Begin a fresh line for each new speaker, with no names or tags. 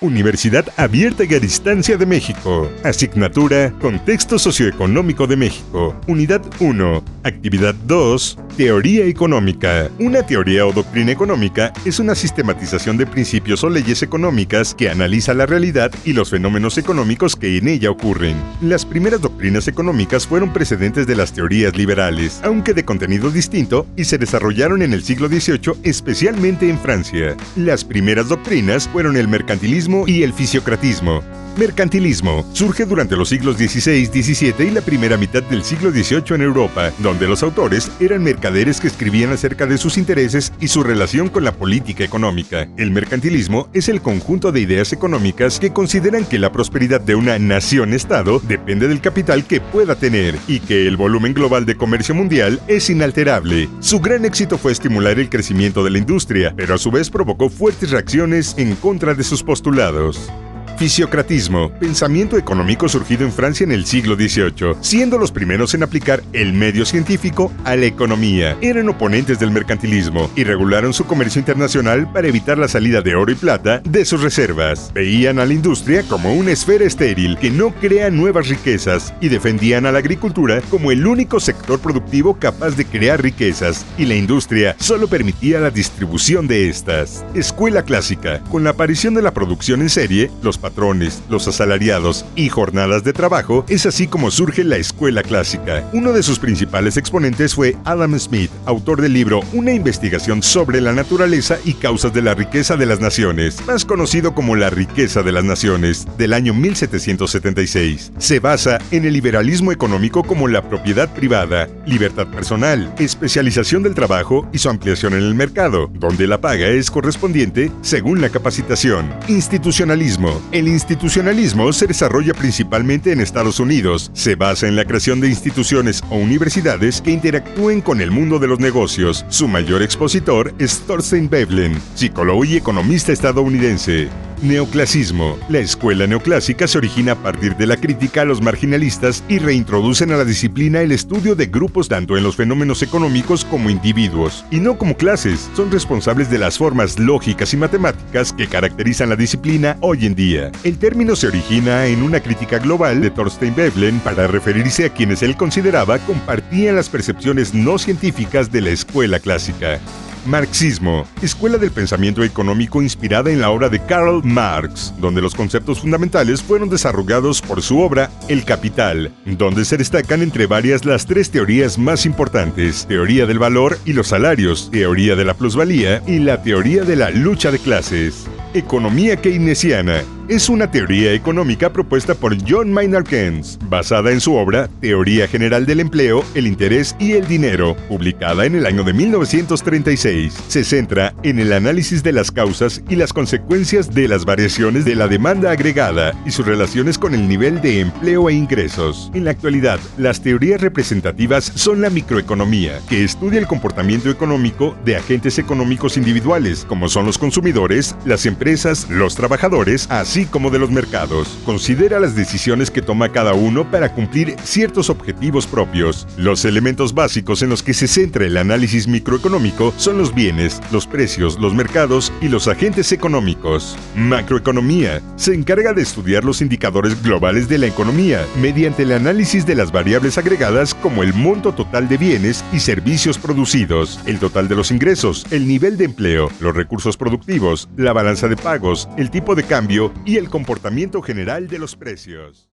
Universidad Abierta y a Distancia de México. Asignatura Contexto Socioeconómico de México. Unidad 1. Actividad 2. Teoría económica. Una teoría o doctrina económica es una sistematización de principios o leyes económicas que analiza la realidad y los fenómenos económicos que en ella ocurren. Las primeras doctrinas económicas fueron precedentes de las teorías liberales, aunque de contenido distinto, y se desarrollaron en el siglo XVIII, especialmente en Francia. Las primeras doctrinas fueron el mercantilismo y el fisiocratismo. Mercantilismo surge durante los siglos XVI, XVII y la primera mitad del siglo XVIII en Europa, donde los autores eran mercaderes que escribían acerca de sus intereses y su relación con la política económica. El mercantilismo es el conjunto de ideas económicas que consideran que la prosperidad de una nación-estado depende del capital que pueda tener y que el volumen global de comercio mundial es inalterable. Su gran éxito fue estimular el crecimiento de la industria, pero a su vez provocó fuertes reacciones en contra de sus postulados. Fisiocratismo, pensamiento económico surgido en Francia en el siglo XVIII, siendo los primeros en aplicar el medio científico a la economía. Eran oponentes del mercantilismo y regularon su comercio internacional para evitar la salida de oro y plata de sus reservas. Veían a la industria como una esfera estéril que no crea nuevas riquezas y defendían a la agricultura como el único sector productivo capaz de crear riquezas, y la industria solo permitía la distribución de estas. Escuela clásica. Con la aparición de la producción en serie, los patrones, los asalariados y jornadas de trabajo, es así como surge la escuela clásica. Uno de sus principales exponentes fue Adam Smith, autor del libro Una investigación sobre la naturaleza y causas de la riqueza de las naciones, más conocido como La riqueza de las naciones, del año 1776. Se basa en el liberalismo económico como la propiedad privada, libertad personal, especialización del trabajo y su ampliación en el mercado, donde la paga es correspondiente según la capacitación. Institucionalismo. El institucionalismo se desarrolla principalmente en Estados Unidos. Se basa en la creación de instituciones o universidades que interactúen con el mundo de los negocios. Su mayor expositor es Thorstein Veblen, psicólogo y economista estadounidense. Neoclasismo. La escuela neoclásica se origina a partir de la crítica a los marginalistas y reintroducen a la disciplina el estudio de grupos tanto en los fenómenos económicos como individuos, y no como clases. Son responsables de las formas lógicas y matemáticas que caracterizan la disciplina hoy en día. El término se origina en una crítica global de Thorstein Veblen para referirse a quienes él consideraba compartían las percepciones no científicas de la escuela clásica. Marxismo, escuela del pensamiento económico inspirada en la obra de Karl Marx, donde los conceptos fundamentales fueron desarrollados por su obra El Capital, donde se destacan entre varias las tres teorías más importantes: teoría del valor y los salarios, teoría de la plusvalía y la teoría de la lucha de clases. Economía keynesiana. Es una teoría económica propuesta por John Maynard Keynes, basada en su obra Teoría General del Empleo, el Interés y el Dinero, publicada en el año de 1936. Se centra en el análisis de las causas y las consecuencias de las variaciones de la demanda agregada y sus relaciones con el nivel de empleo e ingresos. En la actualidad, las teorías representativas son la microeconomía, que estudia el comportamiento económico de agentes económicos individuales, como son los consumidores, las empresas, los trabajadores, así como de los mercados. Considera las decisiones que toma cada uno para cumplir ciertos objetivos propios. Los elementos básicos en los que se centra el análisis microeconómico son los bienes, los precios, los mercados y los agentes económicos. Macroeconomía se encarga de estudiar los indicadores globales de la economía mediante el análisis de las variables agregadas como el monto total de bienes y servicios producidos, el total de los ingresos, el nivel de empleo, los recursos productivos, la balanza de pagos, el tipo de cambio y el comportamiento general de los precios.